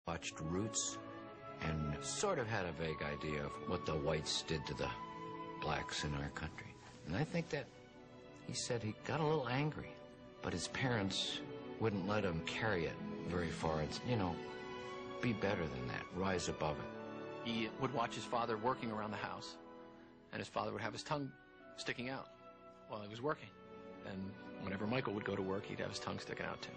watched Roots and sort of had a vague idea of what the whites did to the blacks in our country. And I think that he said he got a little angry, but his parents wouldn't let him carry it very far. It's, you know, be better than that, rise above it. He would watch his father working around the house, and his father would have his tongue sticking out while he was working. And whenever Michael would go to work, he'd have his tongue sticking out too.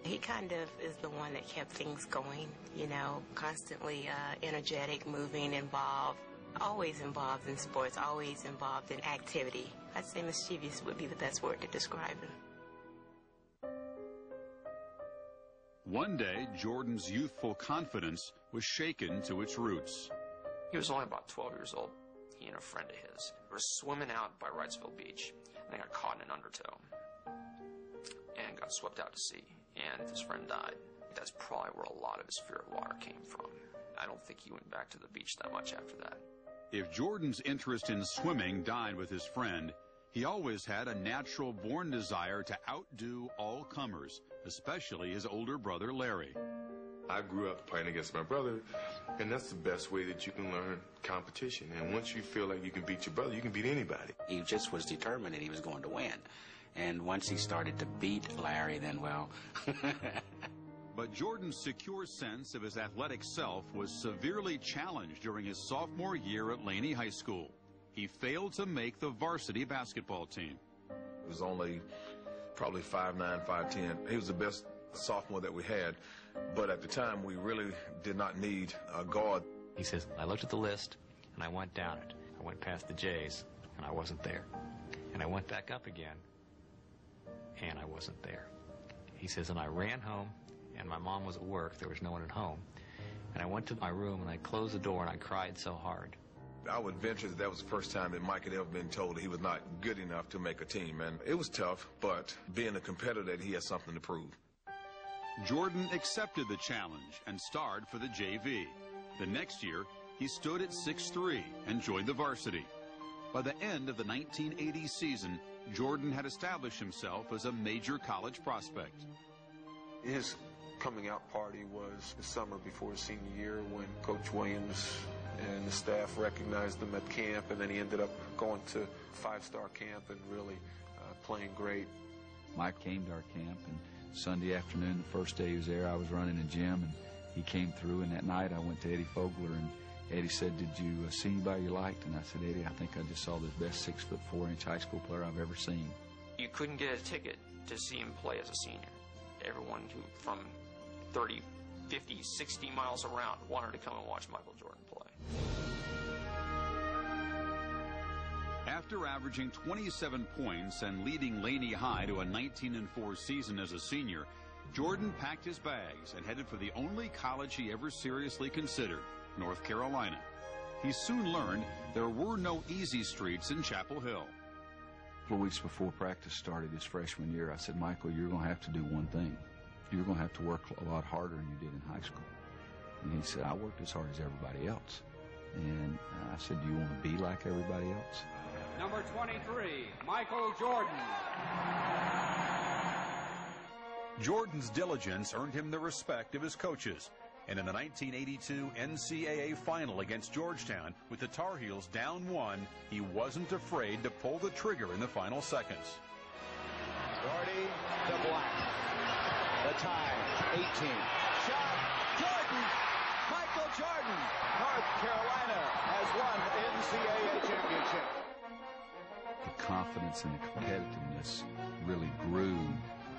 He kind of is the one that kept things going, you know, constantly energetic, moving, involved, always involved in sports, always involved in activity. I'd say mischievous would be the best word to describe him. One day, Jordan's youthful confidence was shaken to its roots. He was only about 12 years old. He and a friend of his were swimming out by Wrightsville Beach, and they got caught in an undertow and got swept out to sea, and his friend died. That's probably where a lot of his fear of water came from. I don't think he went back to the beach that much after that. If Jordan's interest in swimming died with his friend, he always had a natural-born desire to outdo all comers, especially his older brother, Larry. I grew up playing against my brother, and that's the best way that you can learn competition. And once you feel like you can beat your brother, you can beat anybody. He just was determined that he was going to win. And once he started to beat Larry, then, well... But Jordan's secure sense of his athletic self was severely challenged during his sophomore year at Laney High School. He failed to make the varsity basketball team. He was only probably 5'9", 5'10". He was the best sophomore that we had, but at the time we really did not need a guard. He says, I looked at the list and I went down it. I went past the J's and I wasn't there. And I went back up again and I wasn't there. He says, and I ran home and my mom was at work. There was no one at home. And I went to my room and I closed the door and I cried so hard. I would venture that was the first time that Mike had ever been told that he was not good enough to make a team. And it was tough, but being a competitor, he had something to prove. Jordan accepted the challenge and starred for the JV. The next year, he stood at 6'3" and joined the varsity. By the end of the 1980 season, Jordan had established himself as a major college prospect. His coming out party was the summer before his senior year when Coach Williams and the staff recognized him at camp, and then he ended up going to five-star camp and really playing great. Mike came to our camp, and Sunday afternoon, the first day he was there, I was running a gym, and he came through, and that night I went to Eddie Fogler, and Eddie said, did you see anybody you liked? And I said, Eddie, I think I just saw the best 6'4" high school player I've ever seen. You couldn't get a ticket to see him play as a senior. Everyone who from 30, 50, 60 miles around wanted to come and watch Michael Jordan play. After averaging 27 points and leading Laney High to a 19-4 season as a senior, Jordan packed his bags and headed for the only college he ever seriously considered, North Carolina. He soon learned there were no easy streets in Chapel Hill. A couple of weeks before practice started his freshman year, I said, Michael, you're going to have to do one thing. You're going to have to work a lot harder than you did in high school. And he said, I worked as hard as everybody else. And I said, do you want to be like everybody else? Number 23, Michael Jordan. Jordan's diligence earned him the respect of his coaches. And in the 1982 NCAA final against Georgetown, with the Tar Heels down 1, he wasn't afraid to pull the trigger in the final seconds. Gordy to Black. The tie, 18. Shot, Jordan! Michael Jordan! North Carolina has won the NCAA championship. The confidence and the competitiveness really grew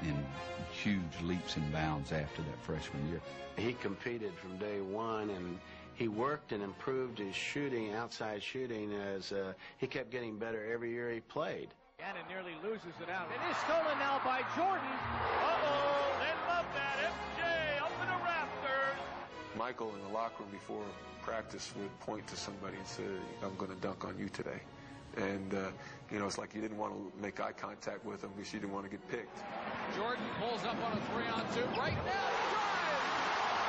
in huge leaps and bounds after that freshman year. He competed from day one, and he worked and improved his shooting, outside shooting, as he kept getting better every year he played. Gannon nearly loses it out. It is stolen now by Jordan. Uh-oh, they love that. FJ up in the rafters. Michael in the locker room before practice would point to somebody and say, I'm going to dunk on you today. And, you know, it's like you didn't want to make eye contact with him because you didn't want to get picked. Jordan pulls up on a 3-on-2 right now. Drive!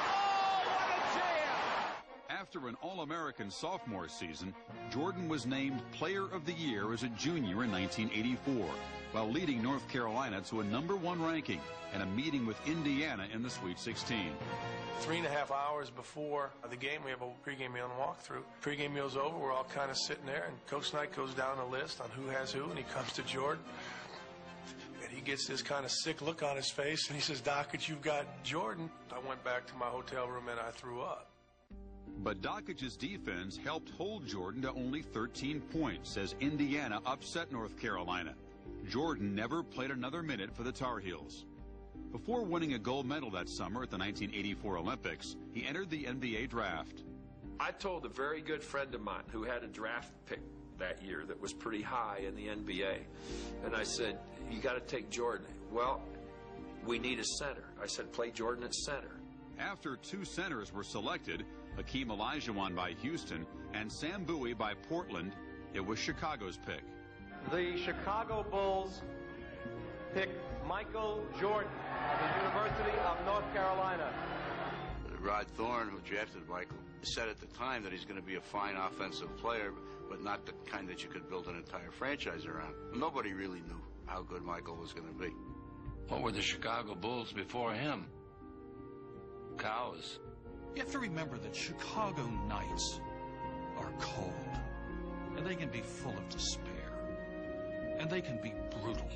Oh, what a jam! After an All-American sophomore season, Jordan was named Player of the Year as a junior in 1984, while leading North Carolina to a #1 ranking and a meeting with Indiana in the Sweet 16. 3.5 hours before the game, we have a pregame meal and walkthrough. Pregame meal's over, we're all kind of sitting there, and Coach Knight goes down the list on who has who, and he comes to Jordan. And he gets this kind of sick look on his face, and he says, Dockage, you've got Jordan. I went back to my hotel room, and I threw up. But Dockage's defense helped hold Jordan to only 13 points as Indiana upset North Carolina. Jordan never played another minute for the Tar Heels. Before winning a gold medal that summer at the 1984 Olympics, he entered the NBA draft. I told a very good friend of mine who had a draft pick that year that was pretty high in the NBA, and I said, you got to take Jordan. Well, we need a center. I said, play Jordan at center. After 2 centers were selected, Hakeem Olajuwon by Houston and Sam Bowie by Portland, it was Chicago's pick. The Chicago Bulls pick Michael Jordan of the University of North Carolina. Rod Thorne, who drafted Michael, said at the time that he's going to be a fine offensive player, but not the kind that you could build an entire franchise around. Nobody really knew how good Michael was going to be. What were the Chicago Bulls before him? Cows. You have to remember that Chicago nights are cold, and they can be full of despair, and they can be brutal.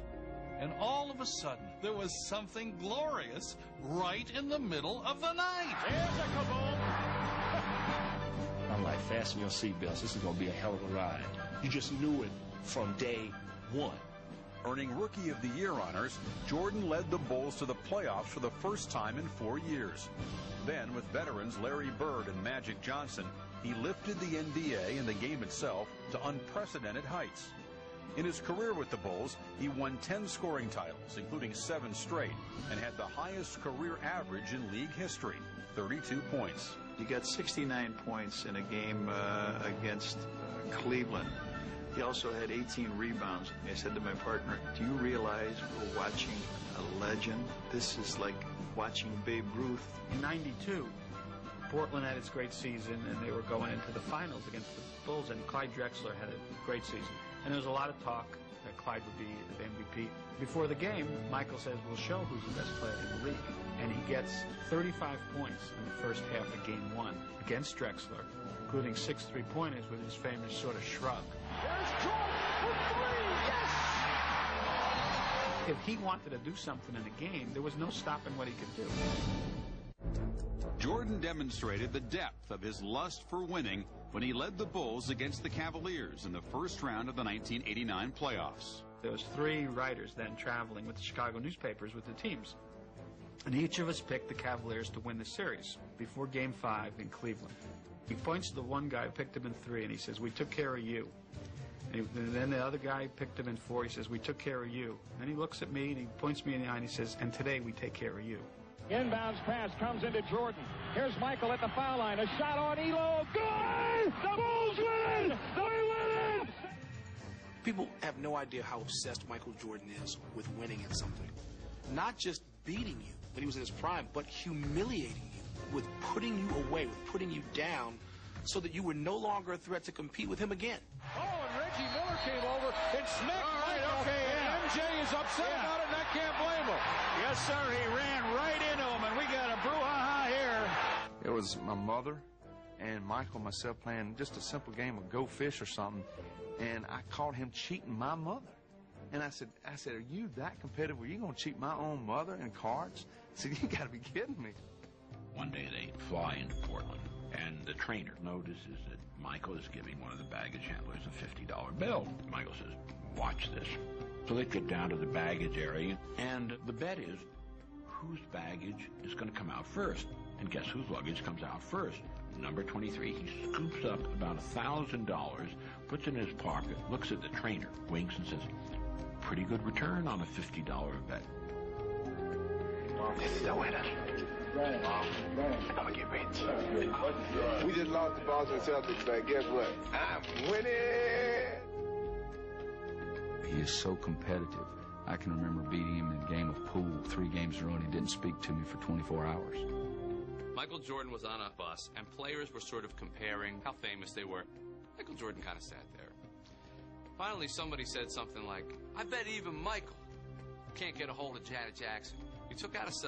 And all of a sudden, there was something glorious right in the middle of the night. Here's a kaboom! I'm like, fasten your seatbelts. This is going to be a hell of a ride. You just knew it from day one. Earning Rookie of the Year honors, Jordan led the Bulls to the playoffs for the first time in 4 years. Then, with veterans Larry Bird and Magic Johnson, he lifted the NBA and the game itself to unprecedented heights. In his career with the Bulls, he won 10 scoring titles, including 7 straight, and had the highest career average in league history, 32 points. He got 69 points in a game against Cleveland. He also had 18 rebounds. I said to my partner, do you realize we're watching a legend? This is like watching Babe Ruth. In '92, Portland had its great season, and they were going into the finals against the Bulls, and Clyde Drexler had a great season. And there was a lot of talk that Clyde would be the MVP. Before the game, Michael says, we'll show who's the best player in the league. And he gets 35 points in the first half of Game 1 against Drexler, including 6 three-pointers with his famous sort of shrug. There's Jordan for 3! Yes! If he wanted to do something in the game, there was no stopping what he could do. Jordan demonstrated the depth of his lust for winning when he led the Bulls against the Cavaliers in the first round of the 1989 playoffs. There was 3 writers then traveling with the Chicago newspapers with the teams. And each of us picked the Cavaliers to win the series before Game 5 in Cleveland. He points to the one guy who picked him in 3, and he says, we took care of you. And then the other guy picked him in 4, he says, we took care of you. And he looks at me, and he points me in the eye, and he says, and today we take care of you. Inbounds pass comes into Jordan. Here's Michael at the foul line. A shot on Elo. Good! The Bulls win! They win it! People have no idea how obsessed Michael Jordan is with winning at something. Not just beating you when he was in his prime, but humiliating you, with putting you away, with putting you down, so that you were no longer a threat to compete with him again. Oh, and Reggie Miller came over and smacked Michael. Okay, yeah. MJ is upset about it, and I can't blame him. Yes, sir, he ran right into him, and we got a brouhaha here. It was my mother and Michael and myself playing just a simple game of Go Fish or something, and I caught him cheating my mother. And I said, are you that competitive? Are you going to cheat my own mother in cards? I said, you got to be kidding me. One day they fly into Portland, and the trainer notices that Michael is giving one of the baggage handlers a $50 bill. Michael says, watch this. So they get down to the baggage area, and the bet is whose baggage is going to come out first. And guess whose luggage comes out first? Number 23. He scoops up about $1,000, puts it in his pocket, looks at the trainer, winks, and says, pretty good return on a $50 bet. This is the winner. I'm gonna get rich. We just lost the Boston Celtics, but guess what? I'm winning! He is so competitive. I can remember beating him in a game of pool 3 games in a row, and he didn't speak to me for 24 hours. Michael Jordan was on a bus, and players were sort of comparing how famous they were. Michael Jordan kind of sat there. Finally, somebody said something like, I bet even Michael can't get a hold of Janet Jackson. He took out a